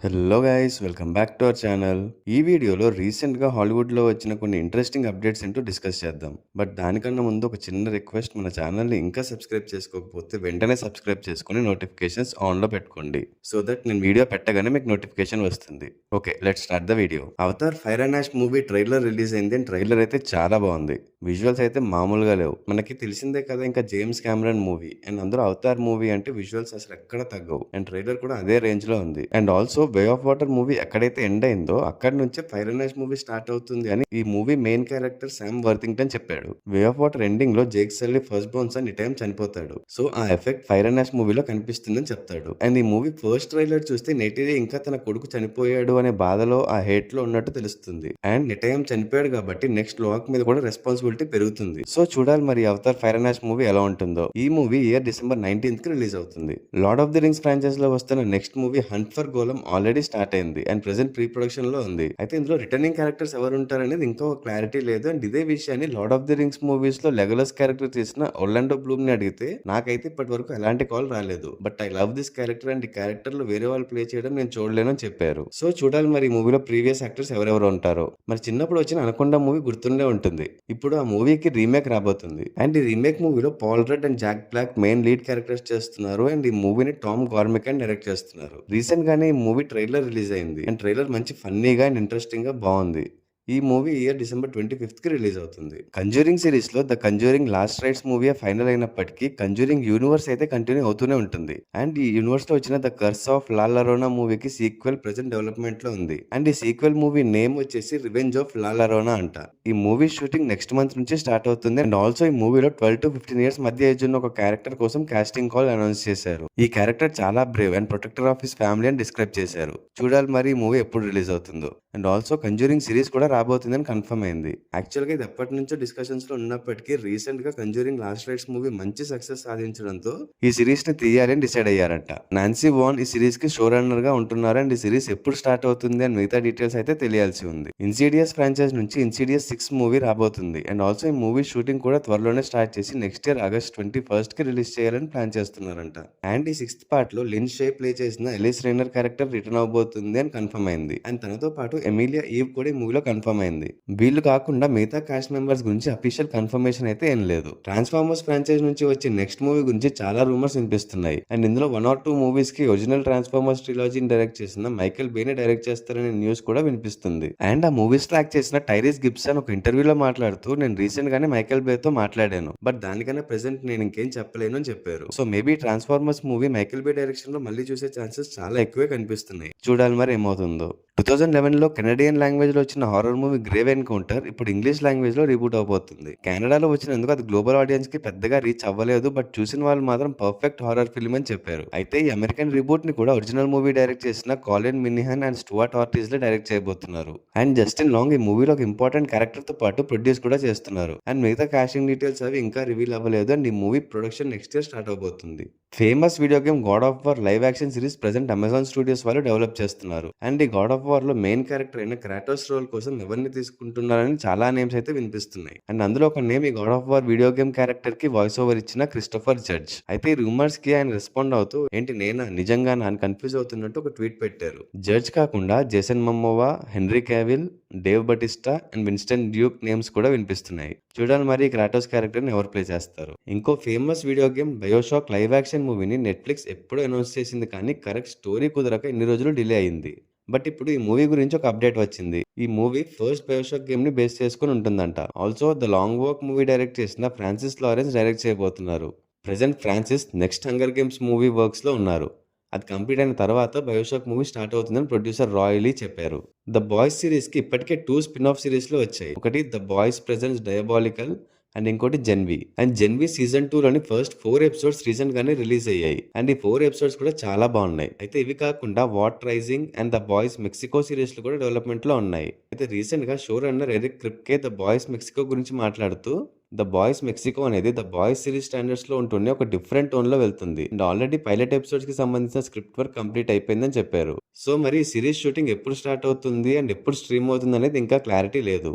Hello guys, welcome back to our channel. ఈ వీడియోలో రీసెంట్గా హాలీవుడ్లో వచ్చిన కొన్ని ఇంట్రెస్టింగ్ అప్డేట్స్ ఏంటో డిస్కస్ చేద్దాం. బట్ దానికన్నా ముందు ఒక చిన్న రిక్వెస్ట్, మన ఛానల్ని ఇంకా సబ్స్క్రైబ్ చేసుకోకపోతే వెంటనే సబ్స్క్రైబ్ చేసుకుని నోటిఫికేషన్స్ ఆన్లో పెట్టుకోండి. సో దట్ నేను వీడియో పెట్టగానే మీకు నోటిఫికేషన్ వస్తుంది. Okay, let's start the video. Avatar fire and ash movie trailer release అయింది. అండ్ ట్రైలర్ అయితే చాలా బాగుంది. విజువల్స్ అయితే మామూలుగా లేవు. మనకి తెలిసిందే కదా, ఇంకా జేమ్స్ కెమెరన్ మూవీ అండ్ అందరూ అవతార్ మూవీ అంటే విజువల్స్ అసలు ఎక్కడ తగ్గవు. అండ్ ట్రైలర్ కూడా అదే రేంజ్ లో ఉంది. And also Way of Water movie ఎక్కడైతే ఎండ్ అయిందో అక్కడి నుంచే Fire and ash movie start అవుతుంది అని ఈ movie main character Sam Worthington చెప్పాడు. వే ఆఫ్ వాటర్ ఎండింగ్ లో జేక్ సల్లీ ఫస్ట్ బోన్స్ అని టైం చనిపోతాడు. సో ఆ ఎఫెక్ట్ ఫైర్ అండ్ యాష్ మూవీలో కనిపిస్తుందని చెప్తాడు. అండ్ ఈ మూవీ ఫస్ట్ ట్రైలర్ చూస్తే నెటిదే ఇంకా తన కొడుకు చనిపోయాడు అనే బాధలో, ఆ హేట్ లో ఉన్నట్టు తెలుస్తుంది. అండ్ నిటయం చనిపోయాడు కాబట్టి నెక్స్ట్ లాక్ మీద కూడా రెస్పాన్సిబిలిటీ పెరుగుతుంది. సో చూడాలి మరి Avatar fire and ash movie ఎలా ఉంటుందో. ఈ మూవీ ఇయర్ డిసెంబర్ 19th కి రిలీజ్ అవుతుంది. Lord of the rings franchise లో వస్తున్న next movie hunt for golem already start అయింది అండ్ ప్రెసెంట్ ప్రీ ప్రొడక్షన్ లో ఉంది. అయితే ఇందులో రిటర్నింగ్ క్యారెక్టర్స్ ఎవరు ఉంటారనేది ఇంకా క్లారిటీ లేదు. అండ్ ఇదే విషయాన్ని lord of the rings movies లో లెగలస్ క్యారెక్టర్ చేసిన ఒర్లాండో బ్లూమ్ ని అడిగితే నాకైతే ఇప్పటి వరకు ఎలాంటి కాల్ రాలేదు. But I love this character and ఈ క్యారెక్టర్ లో వేరే వాళ్ళు ప్లే చేయడం నేను చూడలేను అని చెప్పారు. సో చూడాలి మరి ఈ మూవీలో ప్రీవియస్ యాక్టర్స్ ఎవరెవరు ఉంటారో. మరి చిన్నప్పుడు వచ్చిన అనకొండ మూవీ గుర్తుండే ఉంటుంది. ఇప్పుడు ఆ మూవీకి రీమేక్ రాబోతుంది. అండ్ ఈ రీమేక్ మూవీలో Paul Rudd and Jack Black main lead characters చేస్తున్నారు. అండ్ ఈ మూవీని టామ్ గార్మిక్ అండ్ డైరెక్ట్ చేస్తున్నారు. రీసెంట్ గానే ఈ మూవీ ట్రైలర్ రిలీజ్ అయింది. అండ్ ట్రైలర్ మంచి ఫన్నీగా అండ్ ఇంట్రెస్టింగ్ గా బాగుంది. ఈ మూవీ ఇయర్ డిసెంబర్ 25th కి రిలీజ్ అవుతుంది. కంజూరింగ్ సిరీస్ లో the conjuring last rights movie final అయినప్పటికీ కంజూరింగ్ యూనివర్స్ అయితే కంటిన్యూ అవుతూనే ఉంటుంది. అండ్ ఈ యూనివర్స్ లో వచ్చిన ద కర్స్ ఆఫ్ లా లరోనా మూవీకి సీక్వెల్ ప్రెజెంట్ డెవలప్మెంట్ లో ఉంది. అండ్ ఈ సీక్వెల్ మూవీ నేమ్ వచ్చేసి రివెంజ్ ఆఫ్ లా లరోనా అంట. ఈ మూవీ షూటింగ్ నెక్స్ట్ మంత్ నుంచి స్టార్ట్ అవుతుంది. అండ్ ఆల్సో ఈ మూవీలో 12 to 15 years మధ్య ఏజ్ ఉన్న ఒక క్యారెక్టర్ కోసం కాస్టింగ్ కాల్ అనౌన్స్ చేశారు. ఈ క్యారెక్టర్ చాలా Brave and protector of his family అని డిస్క్రైబ్ చేశారు. చూడాలి మరి ఈ మూవీ ఎప్పుడు రిలీజ్ అవుతుందో. అండ్ ఆల్సో కంజూరింగ్ సిరీస్ కూడా రాబోతుందని కన్ఫర్మ్ అయింది. యాక్చువల్గా ఇది ఎప్పటి నుంచో డిస్కషన్స్ లో ఉన్నప్పటికీ రీసెంట్ గా కంజూరింగ్ లాస్ట్ రైట్స్ మూవీ మంచి సక్సెస్ సాధించడంతో ఈ సిరీస్ ని తీయాలి అని డిసైడ్ అయ్యారంట. నాన్సీ వాన్ ఈ సిరీస్ కి షో రన్నర్ గా ఉంటున్నారు. అండ్ ఈ సిరీస్ ఎప్పుడు స్టార్ట్ అవుతుంది అని మిగతా డీటెయిల్స్ అయితే తెలియాల్సి ఉంది. ఇన్సిడియస్ ఫ్రాంచైజ్ నుంచి ఇన్సిడియస్ 6 మూవీ రాబోతుంది. అండ్ ఆల్సో ఈ మూవీ షూటింగ్ కూడా త్వరలోనే స్టార్ట్ చేసి నెక్స్ట్ ఇయర్ August 21st కి రిలీజ్ చేయాలని ప్లాన్ చేస్తున్నారంట. అండ్ ఈ 6th పార్ట్ లో లిన్ షే ప్లే చేసిన ఎలిస్ రైనర్ క్యారెక్టర్ రిటర్న్ అవబోతుంది అని కన్ఫర్మ్ అయింది. అండ్ తనతో పాటు ఎమిలియా ఈవ్ కూడా ఈ మూవీలో కన్ఫర్మ్ అయింది. వీళ్ళు కాకుండా మిగతా కాస్ట్ మెంబర్స్ గురించి అఫీషియల్ కన్ఫర్మేషన్ అయితే ఏం లేదు. ట్రాన్స్ఫార్మర్స్ ఫ్రాంచైజ్ నుంచి వచ్చే నెక్స్ట్ మూవీ గురించి చాలా రూమర్స్ వినిపిస్తున్నాయి. అండ్ ఇందులో 1 or 2 మూవీస్ కి ఒరిజినల్ ట్రాన్స్ఫార్మర్స్ ట్రిలాజీని డైరెక్ట్ చేసిన మైకేల్ బే ని డైరెక్ట్ చేస్తారనే న్యూస్ కూడా వినిపిస్తుంది. అండ్ ఆ మూవీస్ లో యాక్ట్ చేసిన టైరీస్ గిబ్సన్ ఒక ఇంటర్వ్యూలో మాట్లాడుతూ, నేను రీసెంట్ గానే మైకేల్ బే తో మాట్లాడాను, బట్ దానికన్నా ప్రెసెంట్ నేను ఇంకేం చెప్పలేను అని చెప్పారు. So maybe Transformers movie Michael Bay direction లో మళ్ళీ చూసే ఛాన్సెస్ చాలా ఎక్కువే కనిపిస్తున్నాయి. చూడాలి మరి ఏమవుతుందో. 2011 లో కెనడియన్ లాంగ్వేజ్ లో వచ్చిన హారర్ మూవీ గ్రేవ్ ఎన్కౌంటర్ ఇప్పుడు ఇంగ్లీష్ లాంగ్వేజ్ లో రీబూట్ అవబోతుంది. కెనడాలో వచ్చినందుకు అది గ్లోబల్ ఆడియన్స్ కి పెద్దగా రీచ్ అవ్వలేదు. బట్ చూసిన వాళ్ళు మాత్రం పర్ఫెక్ట్ హారర్ ఫిల్మ్ అని చెప్పారు. అయితే ఈ అమెరికన్ రీబూట్ ని కూడా ఒరిజినల్ మూవీ డైరెక్ట్ చేసిన కాలిన్ మినిహన్ అండ్ స్టూవర్ట్ ఆర్టిస్ లో డైరెక్ట్ చేయబోతున్నారు. అండ్ జస్టిన్ లాంగ్ ఈ మూవీలో ఒక ఇంపార్టెంట్ క్యారెక్టర్ తో పాటు ప్రొడ్యూస్ కూడా చేస్తున్నారు. అండ్ మిగతా కాస్టింగ్ డీటెయిల్స్ అవి ఇంకా రివీల్ అవ్వలేదు. అండ్ ఈ movie production next year start అవబోతుంది. Famous video game God of War live action series present Amazon Studios వాళ్ళు డెవలప్ చేస్తున్నారు. అండ్ ఈ గాడ్ ఆఫ్ వార్ లో మెయిన్ క్యారెక్టర్ అయిన క్రాటోస్ రోల్ కోసం ఎవరిని తీసుకుంటున్నారని చాలా నేమ్స్ అయితే వినిపిస్తున్నాయి. అండ్ అందులో ఒక నేమ్ ఈ God of war video game character కి వాయిస్ ఓవర్ ఇచ్చిన క్రిస్టోఫర్ జడ్జ్. అయితే ఈ రూమర్స్ కి ఆయన రెస్పాండ్ అవుతూ, ఏంటి నేనా నిజంగానా అని కన్ఫ్యూజ్ అవుతున్నట్టు ఒక ట్వీట్ పెట్టారు. జడ్జ్ కాకుండా Jason Momoa, Henry Cavill, Dave Bautista and Winston Duke names కూడా వినిపిస్తున్నాయి. చూడాలి మరి క్రాటోస్ క్యారెక్టర్ ని ఎవరు ప్లే చేస్తారు. ఇంకో famous video game BioShock live action మూవీని నెట్ఫ్లిక్స్ ఎప్పుడో అనౌన్స్ చేసింది, కానీ కరెక్ట్ స్టోరీ కుదరక ఇన్ని రోజులు డిలే అయింది. బట్ ఇప్పుడు ఈ మూవీ గురించి ఒక అప్డేట్ వచ్చింది. ఈ మూవీ ఫస్ట్ బయోషాక్ గేమ్ ని బేస్ చేసుకుని ఉంటుందంట. Also the long walk movie direct చేసిన ఫ్రాన్సిస్ లారెన్స్ డైరెక్ట్ చేయబోతున్నారు. Present Francis next hunger games movie works లో ఉన్నారు. అది కంప్లీట్ అయిన తర్వాత బయోషాక్ మూవీ స్టార్ట్ అవుతుందని ప్రొడ్యూసర్ రాయ్ లీ చెప్పారు. ద బాయ్స్ సిరీస్ కి ఇప్పటికే 2 స్పిన్-ఆఫ్ సిరీస్లు వచ్చాయి. ఒకటి the Boys presents Diabolical and ఇంకోటి జెన్వి. అండ్ జెన్వి సీజన్ 2 లోని ఫస్ట్ 4 ఎపిసోడ్స్ రీసెంట్ గానే రిలీజ్ అయ్యాయి. అండ్ ఈ 4 ఎపిసోడ్స్ కూడా చాలా బాగున్నాయి. అయితే ఇవి కాకుండా Vought Rising and the Boys Mexico series లు కూడా డెవలప్మెంట్ లో ఉన్నాయి. అయితే రీసెంట్ గా show runner Eric Kripke the Boys Mexico గురించి మాట్లాడుతూ, ద బాయ్స్ మెక్సికో అనేది ద బాయ్స్ సిరీస్ స్టాండర్డ్స్ లో ఉంటూనే ఒక డిఫరెంట్ టోన్ లో వెళ్తుంది. అండ్ ఆల్రెడీ పైలట్ ఎపిసోడ్స్ కి సంబంధించిన స్క్రిప్ట్ వర్క్ కంప్లీట్ అయిపోయిందని చెప్పారు. సో మరి ఈ సిరీస్ షూటింగ్ ఎప్పుడు స్టార్ట్ అవుతుంది అండ్ ఎప్పుడు స్ట్రీమ్ అవుతుంది అనేది ఇంకా క్లారిటీ లేదు.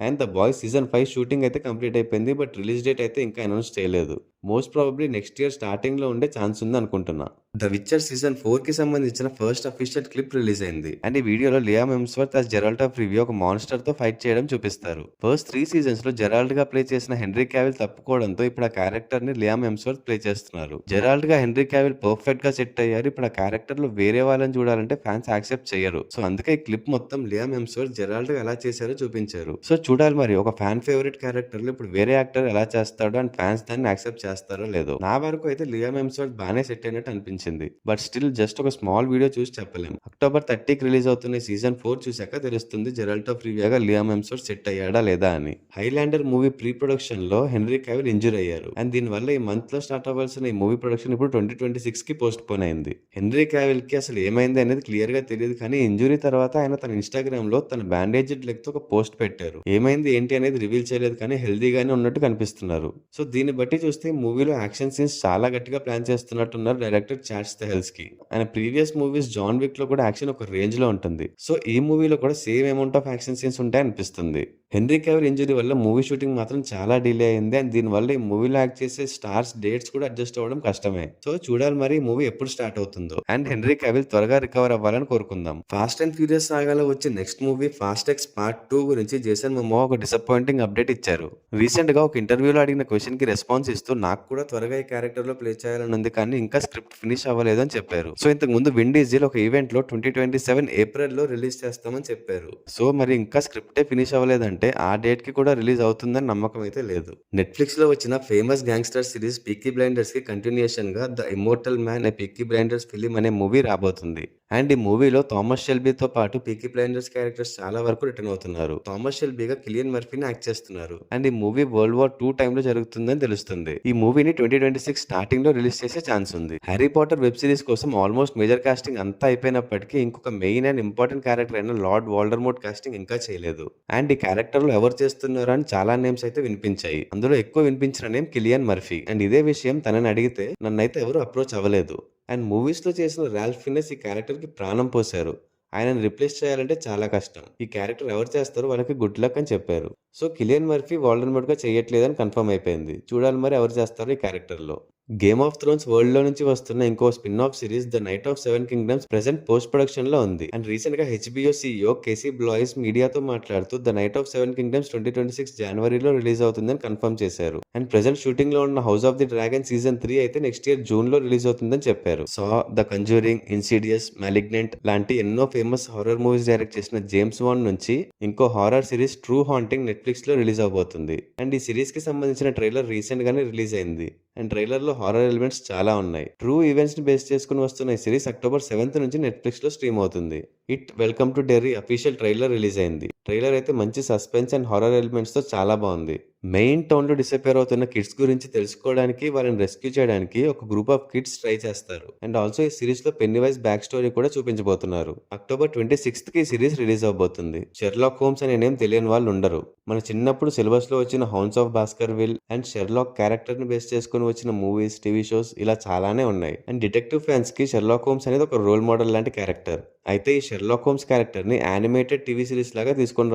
And the boys season 5 shooting అయితే కంప్లీట్ అయిపోయింది. బట్ రిలీజ్ డేట్ అయితే ఇంకా అనౌన్స్ చేయలేదు. Most probably next year starting లో ఉండే ఛాన్స్ ఉంది అనుకుంటున్నా. ద విచ్చర్ సీజన్ 4 కి సంబంధించిన ఫస్ట్ అఫీషియల్ క్లిప్ రిలీజ్ అయింది. అండ్ ఈ వీడియోలో Liam Hemsworth as Gerald of review ఒక మాన్స్టర్ తో ఫైట్ చేయడం చూపిస్తారు. ఫస్ట్ 3 సీజన్స్ లో జెరాల్డ్ గా ప్లే చేసిన హెన్రీ క్యావిల్ తప్పుకోవడంతో ఇప్పుడు ఆ క్యారెక్టర్ ని లియామ్ హెమ్స్వర్త్ ప్లే చేస్తున్నారు. జెరాల్డ్ గా హెన్రీ క్యావిల్ పర్ఫెక్ట్ గా సెట్ అయ్యారు. ఇప్పుడు ఆ క్యారెక్టర్ లో వేరే వాళ్ళని చూడాలంటే ఫ్యాన్స్ యాక్సెప్ట్ చేయరు. సో అందుకే ఈ క్లిప్ మొత్తం లియామ్ హెమ్స్వర్త్ జెరాల్డ్ గా ఎలా చేశారో చూపించారు. సో చూడాలి మరి ఒక ఫ్యాన్ ఫేవరెట్ క్యారెక్టర్ లో ఇప్పుడు వేరే యాక్టర్ ఎలా చేస్తాడో అండ్ ఫ్యాన్స్ దాన్ని యాక్సెప్ట్ చేస్తారో లేదో. నా వరకు అయితే లియామ్ హెమ్స్వర్త్ బాగానే సెట్ అయినట్టు అనిపించింది. బట్ స్టిల్ జస్ట్ ఒక స్మాల్ వీడియో చూసి చెప్పలేం. అక్టోబర్ 30కి రిలీజ్ అవుతున్న సీజన్ 4 చూసాక తెలుస్తుంది జెరాల్డ్ ఆఫ్ రివియాగా లియామ్ హెమ్స్వర్త్ సెట్ అయ్యాడా లేదా అని. హైలాండర్ మూవీ ప్రీ ప్రొడక్షన్ లో హెన్రీ క్యావిల్ ఇంజూర్ అయ్యారు. అండ్ దీనివల్ల ఈ మంత్ లో స్టార్ట్ అవ్వాల్సిన ఈ మూవీ ప్రొడక్షన్ ఇప్పుడు 2026 కి పోస్ట్ పోన్ అయింది. హెన్రీ క్యావిల్ కి అసలు ఏమైంది అనేది క్లియర్ గా తెలియదు, కానీ ఇంజురీ తర్వాత ఆయన తన ఇన్స్టాగ్రామ్ లో తన బ్యాండేజ్డ్ లెగ్ తో ఒక పోస్ట్ పెట్టారు. ఏమైంది ఏంటి అనేది రివీల్ చేయలేదు, కానీ హెల్దీగానే ఉన్నట్టు కనిపిస్తున్నారు. సో దీన్ని బట్టి చూస్తే మూవీలో యాక్షన్ సీన్స్ చాలా గట్టిగా ప్లాన్ చేస్తున్నట్టున్నారు డైరెక్టర్ చాడ్ స్టెహెల్స్కీ. ఆయన ప్రీవియస్ మూవీస్ జాన్ విక్ లో కూడా యాక్షన్ ఒక రేంజ్ లో ఉంటుంది. సో ఈ మూవీలో కూడా same amount of action scenes ఉంటాయి అనిపిస్తుంది. హెన్రీ క్యావిల్ ఇంజరీ వల్ల మూవీ షూటింగ్ మాత్రం చాలా డిలే అయింది. అండ్ దీనివల్ల ఈ మూవీలో యాక్ట్ చేసే స్టార్స్ డేట్స్ కూడా అడ్జస్ట్ అవ్వడం కష్టమే. సో చూడాలి మరి ఈ మూవీ ఎప్పుడు స్టార్ట్ అవుతుందో. అండ్ హెన్రీ క్యావిల్ త్వరగా రికవర్ అవ్వాలని కోరుకుందాం. ఫాస్ట్ అండ్ ఫ్యూరియస్ సాగాలో వచ్చే next movie fast X part 2 గురించి జేసన్ మొమోవా ఒక డిసప్పాయింటింగ్ అప్డేట్ ఇచ్చారు. రీసెంట్ గా ఒక ఇంటర్వ్యూలో అడిగిన క్వశ్చన్ కి రెస్పాన్స్ ఇస్తూ నాకు కూడా త్వరగా ఈ క్యారెక్టర్ లో ప్లే చేయాలని ఉంది, కానీ ఇంకా స్క్రిప్ట్ ఫినిష్ అవ్వలేదు అని చెప్పారు. సో ఇంతకు ముందు విన్ డీజిల్ ఒక ఈవెంట్ లో 2027 ఏప్రిల్ లో రిలీజ్ చేస్తామని చెప్పారు. సో మరి ఇంకా స్క్రిప్టే ఫినిష్ అవ్వలేదంటే ఆ డేట్ కి కూడా రిలీజ్ అవుతుందని నమ్మకం అయితే లేదు. నెట్ఫ్లిక్స్ లో వచ్చిన famous gangster series peaky blinders కి కంటిన్యూషన్ గా the immortal man A peaky blinders film అనే మూవీ రాబోతుంది. అండ్ ఈ మూవీలో థామస్ షెల్బీతో పాటు పీకీ బ్లైండర్స్ క్యారెక్టర్స్ చాలా వరకు రిటర్న్ అవుతున్నారు. థామస్ షెల్బీగా కిలియన్ మర్ఫీని యాక్ట్ చేస్తున్నారు. అండ్ ఈ మూవీ వరల్డ్ వార్ 2 టైంలో జరుగుతుందని తెలుస్తుంది. ఈ మూవీని 2026 స్టార్టింగ్ లో రిలీజ్ చేసే ఛాన్స్ ఉంది. హ్యారీ పాటర్ వెబ్ సిరీస్ కోసం ఆల్మోస్ట్ మేజర్ కాస్టింగ్ అంతా అయిపోయినప్పటికీ ఇంకొక మెయిన్ అండ్ ఇంపార్టెంట్ క్యారెక్టర్ అయిన లార్డ్ వాల్డర్మోట్ కాస్టింగ్ ఇంకా చేయలేదు. అండ్ ఈ క్యారెక్టర్ లో ఎవరు చేస్తున్నారు అని చాలా నేమ్స్ అయితే వినిపించాయి. అందులో ఎక్కువ వినిపించిన నేమ్ కిలియన్ మర్ఫీ. అండ్ ఇదే విషయం తనని అడిగితే నన్నైతే ఎవరు అప్రోచ్ అవ్వలేదు. అండ్ మూవీస్లో చేసిన రాల్ఫ్ ఫిన్నెస్ ఈ క్యారెక్టర్కి ప్రాణం పోశారు. ఆయనను రిప్లేస్ చేయాలంటే చాలా కష్టం. ఈ క్యారెక్టర్ ఎవరు చేస్తారో వాళ్ళకి గుడ్ లక్ అని చెప్పారు. సో కిలియన్ మర్ఫీ వాల్డర్మోట్గా చేయట్లేదని కన్ఫర్మ్ అయిపోయింది. చూడాలి మరి ఎవరు చేస్తారో ఈ క్యారెక్టర్లో. గేమ్ ఆఫ్ థ్రోన్స్ వరల్డ్ లో నుంచి వస్తున్న ఇంకో spin off series the knight of 7 kingdoms present post production లో ఉంది. అండ్ రీసెంట్ గా హెచ్బిఓ సీఈఓ కేసీ బ్లాయిస్ మీడియాతో మాట్లాడుతూ ద నైట్ ఆఫ్ 7 కింగ్డమ్స్ 2026 జనవరిలో రిలీజ్ అవుతుందని కన్ఫర్మ్ చేశారు. అండ్ ప్రెసెంట్ షూటింగ్ లో ఉన్న house of the dragon season 3 అయితే నెక్స్ట్ ఇయర్ జూన్ లో రిలీజ్ అవుతుందని చెప్పారు. సో ద కంజూరింగ్, ఇన్సిడియస్, మాలిగ్నెంట్ లాంటి ఎన్నో ఫేమస్ హారర్ మూవీస్ డైరెక్ట్ చేసిన జేమ్స్ వాన్ నుంచి ఇంకో horror series true haunting Netflix లో రిలీజ్ అవబోతుంది. అండ్ ఈ సిరీస్ కి సంబంధించిన ట్రైలర్ రీసెంట్ గానే రిలీజ్ అయింది. అండ్ ట్రైలర్ లో హారర్ ఎలిమెంట్స్ చాలా ఉన్నాయి. ట్రూ ఈవెంట్స్ ని బేస్ చేసుకుని వస్తున్న ఈ సిరీస్ అక్టోబర్ 7th నుంచి నెట్ఫ్లిక్స్ లో స్ట్రీమ్ అవుతుంది. It welcome to Derry official trailer release అయింది. ట్రైలర్ అయితే మంచి సస్పెన్స్ అండ్ హారర్ ఎలిమెంట్స్ తో చాలా బాగుంది. మెయిన్ టౌన్ లో డిసపియర్ అవుతున్న కిడ్స్ గురించి తెలుసుకోవడానికి, వాళ్ళని రెస్క్యూ చేయడానికి ఒక గ్రూప్ ఆఫ్ కిడ్స్ ట్రై చేస్తారు. అండ్ ఆల్సో ఈ సిరీస్ లో పెన్నీవైస్ బ్యాక్ స్టోరీ కూడా చూపించబోతున్నారు. అక్టోబర్ 26th కి ఈ సిరీస్ రిలీజ్ అవబోతుంది. షెర్లాక్ హోమ్స్ అనే నేమ్ తెలియని వాళ్ళు ఉండరు. మన చిన్నప్పుడు సిలబస్ లో వచ్చిన hounds of Baskerville and Sherlock character ని బేస్ చేసుకుని వచ్చిన మూవీస్, టీవీ షోస్ ఇలా చాలానే ఉన్నాయి. అండ్ డిటెక్టివ్ ఫ్యాన్స్ కి షెర్లాక్ హోమ్స్ అనేది ఒక రోల్ మోడల్ లాంటి క్యారెక్టర్. అయితే ఈ షెర్లాక్ హోమ్స్ క్యారెక్టర్ ని యానిమేటెడ్ టీవీ సిరీస్ లాగా తీసుకొని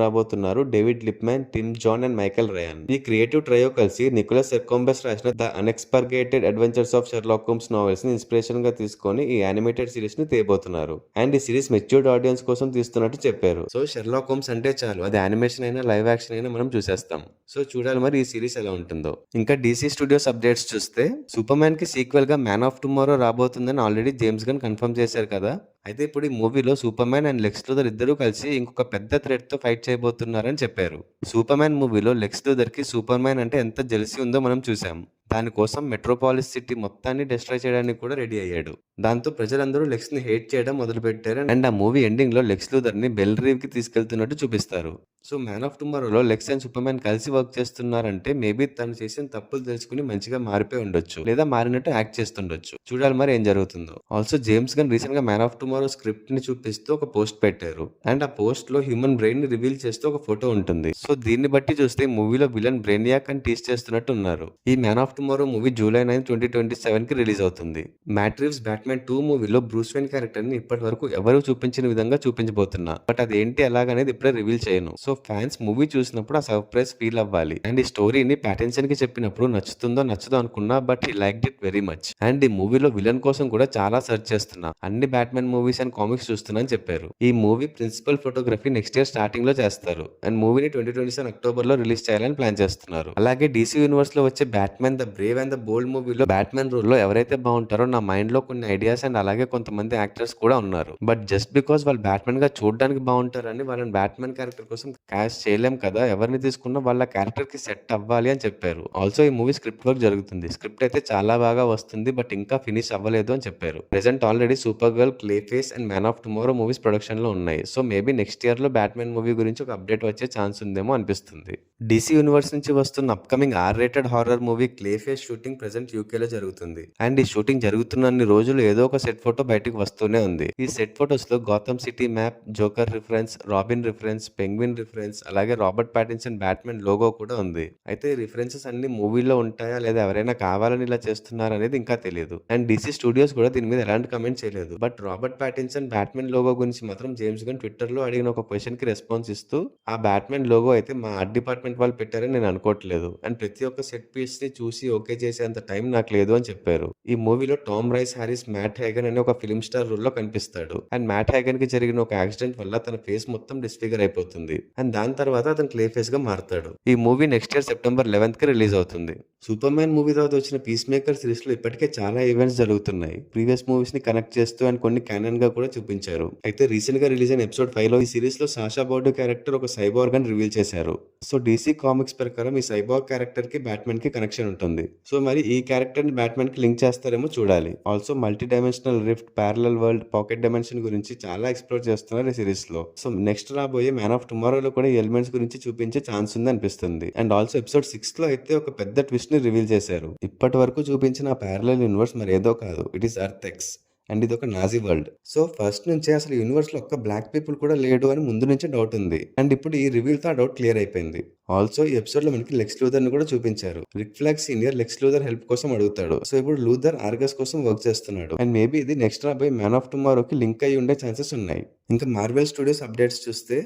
రాబోతున్నారు David Lipman, Tim John and Michael Ryan. ఈ క్రియేటివ్ ట్రయో కలిసి నికోలస్ సెర్కోంబెస్ రాసిన the unexpurgated adventures of Sherlock Holmes novels ని ఇన్స్పిరేషన్ గా తీసుకొని ఈ యానిమేటెడ్ సిరీస్ ని తేబోతున్నారు. అండ్ ఈ సిరీస్ మెచ్యూర్డ్ ఆడియన్స్ కోసం తీస్తున్నట్టు చెప్పారు. సో షెర్లాక్ హోమ్స్ అంటే చాలు, అది యానిమేషన్ అయినా లైవ్ యాక్షన్ అయినా మనం చూసేస్తాం. సో చూడాలి మరి ఈ సిరీస్ ఎలా ఉంటుందో. ఇంకా డీసీ స్టూడియోస్ అప్డేట్స్ చూస్తే సూపర్ మ్యాన్ కి సీక్వెల్ గా మ్యాన్ ఆఫ్ టుమారో రాబోతుందని ఆల్రెడీ జేమ్స్ గన్ కన్ఫర్మ్ చేశారు కదా. అయితే ఇప్పుడు ఈ మూవీలో Superman and Lex Luthor ఇద్దరూ కలిసి ఇంకొక పెద్ద థ్రెట్ తో ఫైట్ చేయబోతున్నారని చెప్పారు. సూపర్ మ్యాన్ మూవీలో లెక్స్ లూథర్ కి సూపర్ మ్యాన్ అంటే ఎంత జెలసీ ఉందో మనం చూసాం. దానికోసం మెట్రోపాలిస్ సిటీ మొత్తాన్ని డిస్ట్రాయ్ చేయడానికి కూడా రెడీ అయ్యాడు. దాంతో ప్రజలందరూ లెక్స్ ని హేట్ చేయడం మొదలు పెట్టారు. అండ్ ఆ మూవీ ఎండింగ్ లో లెక్స్ లూథర్ ని బెల్ రీవ్ కి తీసుకెళ్తున్నట్టు చూపిస్తారు. సో మ్యాన్ ఆఫ్ టుమారోలో లెక్స్ అండ్ సూపర్ మ్యాన్ కలిసి వర్క్ చేస్తున్నారంటే మేబీ తను చేసిన తప్పులు తెలుసుకుని మంచిగా మారిపోయి ఉండొచ్చు, లేదా మారినట్టు యాక్ట్ చేస్తుండొచ్చు. చూడాలి మరి ఏం జరుగుతుందో. ఆల్సో జేమ్స్ గన్ రీసెంట్ గా మ్యాన్ ఆఫ్ టుమారో స్క్రిప్ట్ ని చూపిస్తూ ఒక పోస్ట్ పెట్టారు. అండ్ ఆ పోస్ట్ లో హ్యూమన్ బ్రెయిన్ ని రివీల్ చేస్తూ ఒక ఫోటో ఉంటుంది. సో దీన్ని బట్టి చూస్తే మూవీలో విలన్ బ్రెయినియాక్ అని టీస్ చేస్తున్నట్టు ఉన్నారు. ఈ man of tomorrow movie July 9, 2027 కి రిలీజ్ అవుతుంది. మ్యాట్ రీవ్స్ బ్యాట్మెన్ 2 మూవీలో బ్రూస్ వెయిన్ క్యారెక్టర్ ని ఇప్పటి వరకు ఎవరు చూపించిన విధంగా చూపించబోతున్నా. బట్ అదేంటి ఎలాగనేది ఇప్పుడే రివీల్ చేయను. సో సో ఫ్యాన్స్ మూవీ చూసినప్పుడు ఆ సర్ప్రైజ్ ఫీల్ అవ్వాలి. అండ్ ఈ స్టోరీని ప్యాటిన్సన్ కి చెప్పినప్పుడు నచ్చుతుందో నచ్చదో అనుకున్నా, but he liked it very much. And ఈ మూవీలో విలన్ కోసం కూడా చాలా సెర్చ్ చేస్తున్నా, అన్ని బ్యాట్మెన్ మూవీస్ అండ్ కామిక్స్ చూస్తున్నా అని చెప్పారు. ఈ movie principal photography next year starting లో చేస్తారు. అండ్ మూవీని 2027 అక్టోబర్ లో రిలీజ్ చేయాలని ప్లాన్ చేస్తున్నారు. అలాగే డీసీ యూనివర్స్ లో వచ్చే Batman the Brave and the Bold మూవీలో బ్యాట్మెన్ రోల్ లో ఎవరైతే బాగుంటారో నా మైండ్ లో కొన్ని ఐడియాస్ అండ్ అలాగే కొంతమంది యాక్టర్స్ కూడా ఉన్నారు. బట్ జస్ట్ బికాస్ వాళ్ళు బ్యాట్మెన్ గా చూడడానికి బాగుంటారని వాళ్ళని బ్యాట్మెన్ క్యారెక్టర్ కోసం క్యాస్ట్ చేయలేం కదా, ఎవరిని తీసుకున్నా వాళ్ళ క్యారెక్టర్ కి సెట్ అవ్వాలి అని చెప్పారు. ఆల్సో ఈ మూవీ స్క్రిప్ట్ వర్క్ జరుగుతుంది. స్క్రిప్ట్ అయితే చాలా బాగా వస్తుంది, బట్ ఇంకా ఫినిష్ అవ్వలేదు అని చెప్పారు. Present already super girl, clay face and man of tomorrow movies production లో ఉన్నాయి. సో మేబీ నెక్స్ట్ ఇయర్ లో బ్యాట్మెన్ మూవీ గురించి ఒక అప్డేట్ వచ్చే ఛాన్స్ ఉందేమో అనిపిస్తుంది. డీసీ యూనివర్స్ నుంచి వస్తున్న upcoming rated horror movie clay face shooting present UK లో జరుగుతుంది. అండ్ ఈ షూటింగ్ జరుగుతున్న రోజులు ఏదో ఒక సెట్ ఫోటో బయటకు వస్తూనే ఉంది. ఈ సెట్ ఫోటోస్ లో Gotham city map, Joker reference, Robin reference, penguin reference, అలాగే రాబర్ట్ ప్యాటిన్సన్ బ్యాట్మెన్ లోగో కూడా ఉంది. అయితే ఈ రిఫరెన్సెస్ అన్ని మూవీలో ఉంటాయా లేదా ఎవరైనా కావాలని ఇలా చేస్తున్నారా అనేది ఇంకా తెలియదు. అండ్ డీసీ స్టూడియోస్ కూడా దీని మీద ఎలాంటి కమెంట్ చేయలేదు. But Robert Pattinson Batman logo గురించి మాత్రం జేమ్స్ గన్ ట్విట్టర్ లో అడిగిన ఒక క్వశ్చన్ కి రెస్పాన్స్ ఇస్తూ, ఆ బ్యాట్మెన్ లోగో అయితే మా ఆర్ట్ డిపార్ట్మెంట్ వాళ్ళు పెట్టారని నేను అనుకోవట్లేదు. అండ్ ప్రతి ఒక్క సెట్ పీస్ ని చూసి ఓకే చేసేంత టైం నాకు లేదు అని చెప్పారు. ఈ మూవీలో Tom Rhys Harris Matt Hagen అనే ఒక ఫిల్మ్ స్టార్ రోల్ లో కనిపిస్తాడు. అండ్ మ్యాట్ హ్యాగన్ కి జరిగిన ఒక యాక్సిడెంట్ వల్ల తన ఫేస్ మొత్తం డిస్ఫిగర్ అయిపోతుంది. అండ్ దాని తర్వాత అతను క్లే ఫేస్ గా మారుతాడు. ఈ movie next year September 11th కి రిలీజ్ అవుతుంది. సూపర్ మ్యాన్ మూవీ తర్వాత వచ్చిన పీస్ మేకర్ సిరీస్ లో ఇప్పటికే చాలా ఈవెంట్స్ జరుగుతున్నాయి. ప్రీవియస్ మూవీస్ ని కనెక్ట్ చేస్తూ అండ్ కొన్ని క్యానన్ గా కూడా చూపించారు. అయితే రీసెంట్ గా రిలీజ్ అయిన ఎపిసోడ్ 5 లో ఈ సిరీస్ లో సాషా బోర్డు క్యారెక్టర్ ఒక సైబార్గ్ అని రివీల్ చేశారు. సో డీసీ కామిక్స్ ప్రకారం ఈ సైబార్గ్ క్యారెక్టర్ కి బ్యాట్మెన్ కి కనెక్షన్ ఉంటుంది. సో మరి ఈ క్యారెక్టర్ ని బ్యాట్మెన్ కి లింక్ చేస్తారేమో చూడాలి. Also multi dimensional rift, parallel world, pocket dimension గురించి చాలా ఎక్స్ప్లోర్ చేస్తున్నారు ఈ సిరీస్ లో. సో నెక్స్ట్ రాబోయే మ్యాన్ ఆఫ్ టుమారోలో కూడా ఈ ఎలిమెంట్స్ గురించి చూపించే ఛాన్స్ ఉంది అనిపిస్తుంది. అండ్ ఆల్సో ఎపిసోడ్ 6 లో అయితే ఒక పెద్ద ట్విస్ట్ ని రివీల్ చేశారు. ఇప్పటి వరకు చూపించిన ప్యారలల్ యూనివర్స్ మరి ఏదో కాదు, it is earth X. And ఇది ఒక నాజీ వరల్డ్. సో ఫస్ట్ నుంచే అసలు యూనివర్స్ లో ఒక్క బ్లాక్ పీపుల్ కూడా లేడు అని ముందు నుంచే డౌట్ ఉంది. అండ్ ఇప్పుడు ఈ రివీల్ తో ఆ డౌట్ క్లియర్ అయిపోయింది. ఆల్సో ఈ ఎపిసోడ్ లో మనకి లెక్స్ లూథర్ ని కూడా చూపించారు. రిక్ ఫ్లాగ్ సీనియర్ లెక్స్ లూథర్ హెల్ప్ కోసం అడుగుతాడు. సో ఇప్పుడు లూథర్ ఆర్గస్ కోసం వర్క్ చేస్తున్నాడు. అండ్ మేబీ ఇది నెక్స్ట్ రాబోయే మ్యాన్ ఆఫ్ టుమారోకి లింక్ అయ్యి ఉండే ఛాన్సెస్ ఉన్నాయి. ఇంకా మార్వెల్ స్టూడియోస్ అప్డేట్స్ చూస్తే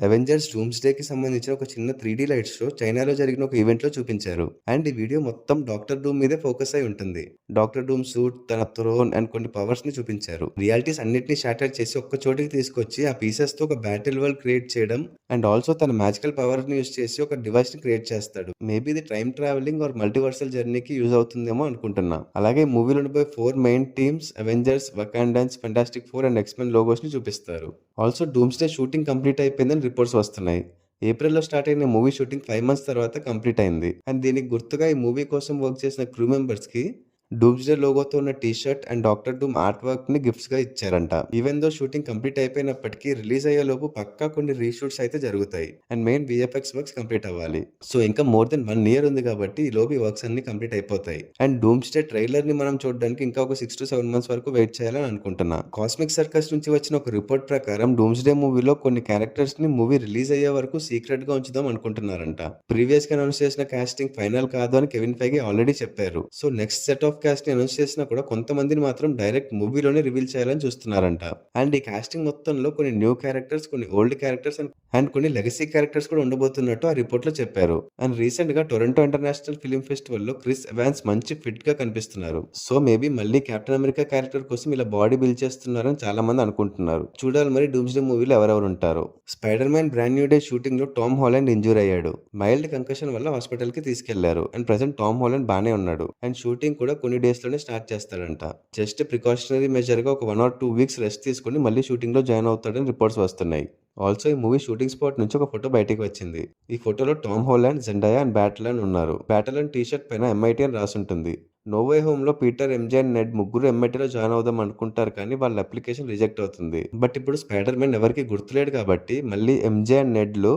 అవెంజర్స్ డూమ్స్డే కి సంబంధించిన ఒక చిన్న 3D లైట్ షో చైనాలో జరిగిన ఒక ఈవెంట్ లో చూపించారు. అండ్ ఈ వీడియో మొత్తం డాక్టర్ డూమ్ మీదే ఫోకస్ అయి ఉంటుంది. డాక్టర్ డూమ్ సూట్, తన థ్రోన్ అండ్ కొన్ని పవర్స్ ని చూపించారు. రియాలిటీస్ అన్నిటిని షాటర్ చేసి ఒక్క చోటికి తీసుకొచ్చి ఆ పీసెస్ తో ఒక బ్యాటిల్ వరల్డ్ క్రియేట్ చేయడం అండ్ ఆల్సో తన మ్యాజికల్ పవర్ ని యూజ్ చేసి ఒక డివైస్ ని క్రియేట్ చేస్తాడు. మేబీ ఇది టైం ట్రావెలింగ్ ఆర్ మల్టీవర్సల్ జర్నీకి యూజ్ అవుతుందేమో అనుకుంటున్నా. అలాగే మూవీలో ఉండిపోయే 4 main teams Avengers, Wakandans, Fantastic 4 and X Men logos ని చూపిస్తారు. ఆల్సో డూమ్స్డే షూటింగ్ కంప్లీట్ అయిపోయిందని రిపోర్ట్స్ వస్తున్నాయి. ఏప్రిల్లో స్టార్ట్ అయిన మూవీ షూటింగ్ 5 months తర్వాత కంప్లీట్ అయింది. అండ్ దీనికి గుర్తుగా ఈ మూవీ కోసం వర్క్ చేసిన క్రూ మెంబర్స్ కి డూమ్స్డే లోగోతో ఉన్న T shirt and doctor Doom art work ని గిఫ్ట్స్ గా ఇచ్చారంట. ఈవెన్ దో షూటింగ్ కంప్లీట్ అయిపోయినప్పటికీ రిలీజ్ అయ్యే లోపు పక్కా కొన్ని రీషూట్స్ అయితే జరుగుతాయి. And main VFX works complete అవ్వాలి. సో ఇంకా మోర్ దెన్ 1 year ఉంది కాబట్టి ఈ లోపు వర్క్స్ అన్ని కంప్లీట్ అయిపోతాయి. అండ్ డూమ్స్డే ట్రైలర్ ని మనం చూడడానికి ఇంకా ఒక 6 to 7 months వరకు వెయిట్ చేయాలని అనుకుంటున్నా. కాస్మిక్ సర్కస్ నుంచి వచ్చిన ఒక రిపోర్ట్ ప్రకారం డూమ్స్డే మూవీలో కొన్ని క్యారెక్టర్స్ ని మూవీ రిలీజ్ అయ్యే వరకు సీక్రెట్ గా ఉంచుదాం అనుకుంటున్నారంట. ప్రీవియస్ గా అనౌన్స్ చేసిన కాస్టింగ్ ఫైనల్ కాదు అని కెవిన్ ఫైగే ఆల్రెడీ చెప్పారు. So next set of cost ని అనౌన్స్ చేసినా కూడా కొంతమందిని మాత్రం డైరెక్ట్ మూవీలోనే రివీల్ చేయాలని చూస్తున్నారంట. అండ్ ఈ కాస్టింగ్ మొత్తంలో కొన్ని న్యూ క్యారెక్టర్స్, కొన్ని ఓల్డ్ క్యారెక్టర్స్ అండ్ కొన్ని లెగసీ క్యారెక్టర్స్ కూడా ఉండబోతున్నట్టు ఆ రిపోర్ట్ లో చెప్పారు. అండ్ రీసెంట్ గా టొరంటో ఇంటర్నేషనల్ ఫిల్మ్ ఫెస్టివల్ లో క్రిస్ ఎవాన్స్ మంచి ఫిట్ గా కనిపిస్తున్నారు. సో మేబీ మళ్ళీ కెప్టెన్ అమెరికా క్యారెక్టర్ కోసం ఇలా బాడీ బిల్డ్ చేస్తున్నారని చాలా మంది అనుకుంటున్నారు. చూడాలి మరి డూమ్స్డే మూవీలో ఎవరెవరు ఉంటారు. Spider man brand new day shooting లో టామ్ హాలండ్ ఇంజూర్ అయ్యాడు. మైల్డ్ కంకషన్ వల్ల హాస్పిటల్ కి తీసుకెళ్లారు. అండ్ ప్రెసెంట్ టామ్ హాలండ్ బానే ఉన్నాడు. అండ్ షూటింగ్ కూడా కొన్ని డేస్ లోనే స్టార్ట్ చేస్తాడంట. జస్ట్ ప్రికాషనరీ మెజర్ గా ఒక 1 or 2 weeks రెస్ట్ తీసుకుని మళ్ళీ షూటింగ్ లో జాయిన్ అవుతాడని రిపోర్ట్స్ వస్తున్నాయి. ఆల్సో ఈ మూవీ షూటింగ్ స్పాట్ నుంచి ఒక ఫోటో బయటకు వచ్చింది. ఈ ఫోటోలో టామ్ హాలండ్, జెండాయా అండ్ బ్యాటలన్ ఉన్నారు. బ్యాటలన్ టీ షర్ట్ పైన MIT అని రాసుంటుంది. నోవే హోమ్ లో పీటర్, MJ అండ్ నెడ్ ముగ్గురు MITలో జాయిన్ అవుదాం అనుకుంటారు కానీ వాళ్ళ అప్లికేషన్ రిజెక్ట్ అవుతుంది. బట్ ఇప్పుడు స్పైడర్ మ్యాన్ ఎవరికి గుర్తులేడు కాబట్టి మళ్ళీ MJ అండ్ నెడ్లు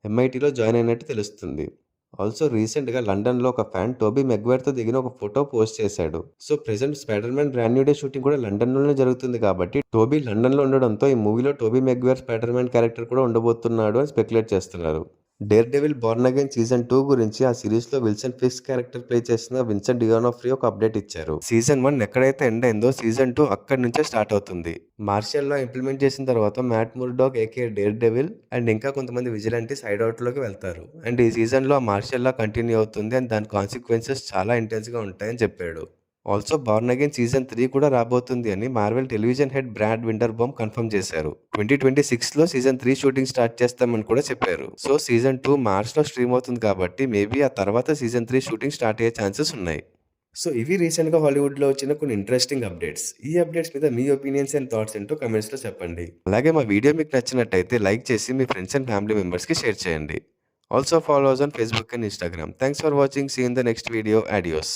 MITలో జాయిన్ అయినట్టు తెలుస్తుంది. ఆల్సో రీసెంట్ గా లండన్ లో ఒక ఫ్యాన్ టోబీ మెగ్వైర్ తో దిగిన ఒక ఫోటో పోస్ట్ చేశాడు. So present spider man brand new day shooting కూడా లండన్ లోనే జరుగుతుంది కాబట్టి టోబీ లండన్ లో ఉండడంతో ఈ మూవీలో టోబీ మెగ్వైర్ స్పైడర్ మ్యాన్ క్యారెక్టర్ కూడా ఉండబోతున్నాడు అని స్పెక్యులేట్ చేస్తున్నారు. Dare devil Born again season 2 గురించి ఆ సిరీస్ లో విల్సన్ ఫిక్స్ క్యారెక్టర్ ప్లే చేసిన విన్సెంట్ డియోనోఫ్రీ ఒక అప్డేట్ ఇచ్చారు. సీజన్ 1 ఎక్కడైతే ఎండ్ అయిందో సీజన్ 2 అక్కడి నుంచే స్టార్ట్ అవుతుంది. మార్షల్ లా ఇంప్లిమెంట్ చేసిన తర్వాత Matt Murdock aka Daredevil and ఇంకా కొంతమంది విజిలెంటీస్ హైడ్ అవుట్ లోకి వెళ్తారు. అండ్ ఈ సీజన్ లో మార్షల్ లా కంటిన్యూ అవుతుంది అండ్ దాని కాన్సిక్వెన్సెస్ చాలా ఇంటెన్స్ గా ఉంటాయని చెప్పాడు. ఆల్సో బోర్న్ అగైన్ సీజన్ 3 కూడా రాబోతుంది అని Marvel Television head Brad Winderbaum confirm చేశారు. 2026లో సీజన్ 3 షూటింగ్ స్టార్ట్ చేస్తామని కూడా చెప్పారు. సో సీజన్ 2 మార్చ్ లో స్ట్రీమ్ అవుతుంది కాబట్టి మేబీ ఆ తర్వాత సీజన్ 3 షూటింగ్ స్టార్ట్ అయ్యే ఛాన్సెస్ ఉన్నాయి. సో ఇవి రీసెంట్ గా హాలీవుడ్ లో వచ్చిన కొన్ని ఇంట్రెస్టింగ్ అప్డేట్స్. ఈ అప్డేట్స్ మీద మీ ఒపీనియన్స్ అండ్ థాట్స్ ఏంటో కమెంట్స్ లో చెప్పండి. అలాగే మా వీడియో మీకు నచ్చినట్టయితే లైక్ చేసి మీ ఫ్రెండ్స్ అండ్ ఫ్యామిలీ మెంబర్స్ కి షేర్ చేయండి. Also follow us on Facebook and Instagram. Thanks for watching. See you in the next video. Adios.